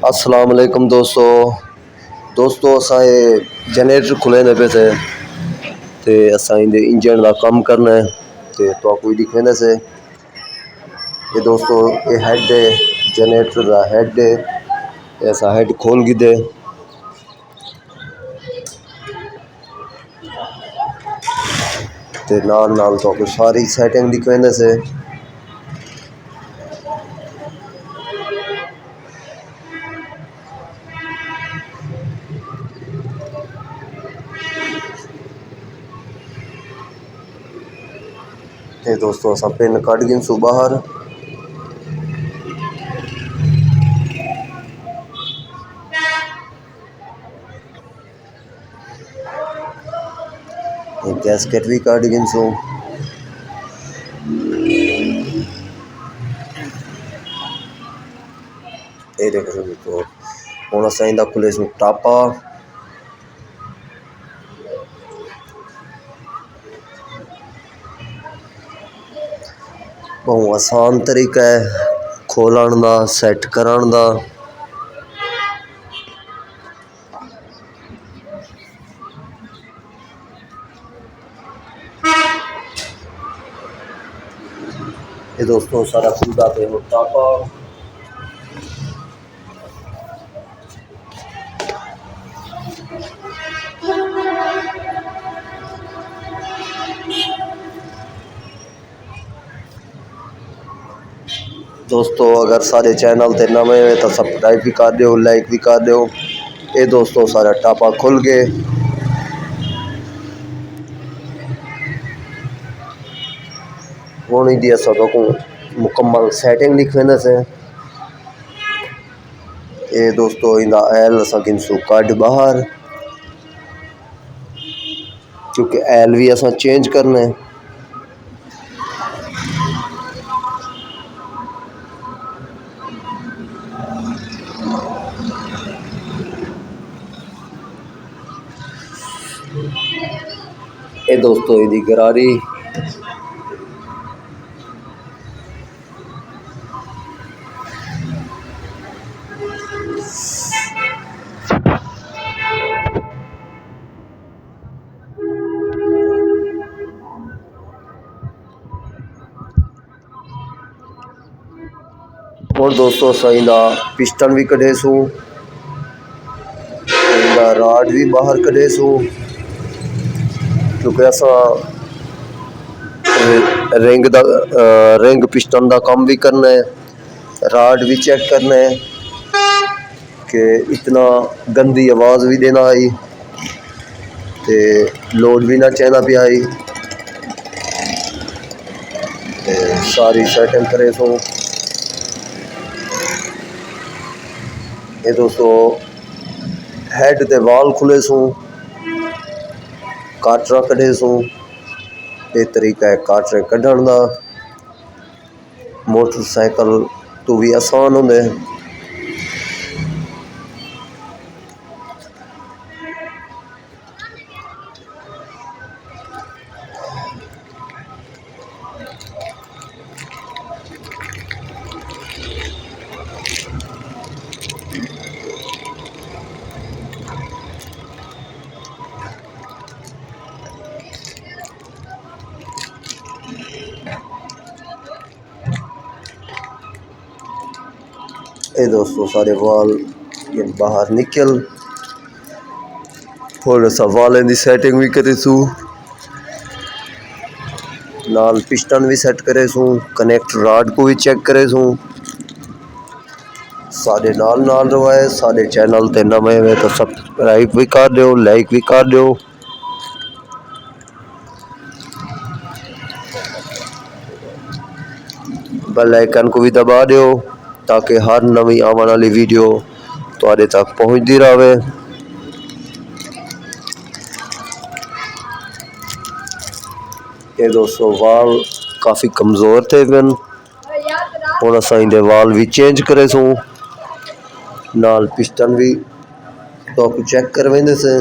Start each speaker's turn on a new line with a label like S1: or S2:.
S1: अस्सलाम वालेकुम दोस्तों असांजे जनरेटर खुले ने पे ते असां इंदे इंजन का कम करना है ते तो कोई दिखे से ये दोस्तों ये हेड है जनरेटर का हेड है ऐसा हेड खोल गी दे ते नाल नाल तो कोई सारी सेटिंग दिखे से ते दोस्तों असां पिन कट गिन सू बाहर गैसकेट भी कट गिन सू ये देखो तो हुण असां इंदा खुले सू टापा बहुत आसान तरीका है खोलण का सैट करन का। ये दोस्तों सारा खुलदा पे हो टापा दोस्तों अगर सारे चैनल ते नवे हो तो सब्सक्राइब भी कर दो लाइक भी कर दो। ये दोस्तों सारा टापा खुल गए होनी दी को मुकम्मल सेटिंग लिखे से ये दोस्तों इंदा एल असा गिनसू कट बाहर क्योंकि एल भी असा चेंज करना है। ये दोस्तों इदी गरारी और दोस्तों असा इंदा पिस्टन भी कढे सू इंदा राड भी बाहर कढे सू क्योंकि असा रिंग पिस्टन का काम भी करना है राड भी चेक करना है कि इतना गंदी आवाज़ भी देना आई ते लोड भी ना चाहना पे आई सारी सेटिंग करे सो। ये दोस्तों हेड ते वाल खुले सू काटरा कढे सू ये तरीका है काटरे कढ़न का। मोटरसाइकिल तो भी आसान होंगे ये दोस्तों सारे वाल ये बाहर निकल थोड़ा सा वाल की सेटिंग भी करे सू नाल पिस्टन भी सेट करे सू कनेक्ट राड को भी चेक करे सू सारे नाल नाल रवाए। सारे चैनल ते नवे हुए तो सब्सक्राइब भी कर दो लाइक भी कर दो। बेल आइकन को भी दबा दो ताकि हर नवी आने वाली वीडियो तुहाडे तक पहुँचती रहे। ये दोस्तों वाल काफ़ी कमज़ोर थे बिन हुण असां इंदे वाल भी चेंज करे सू नाल पिस्टन भी तो चेक करवेंदे से।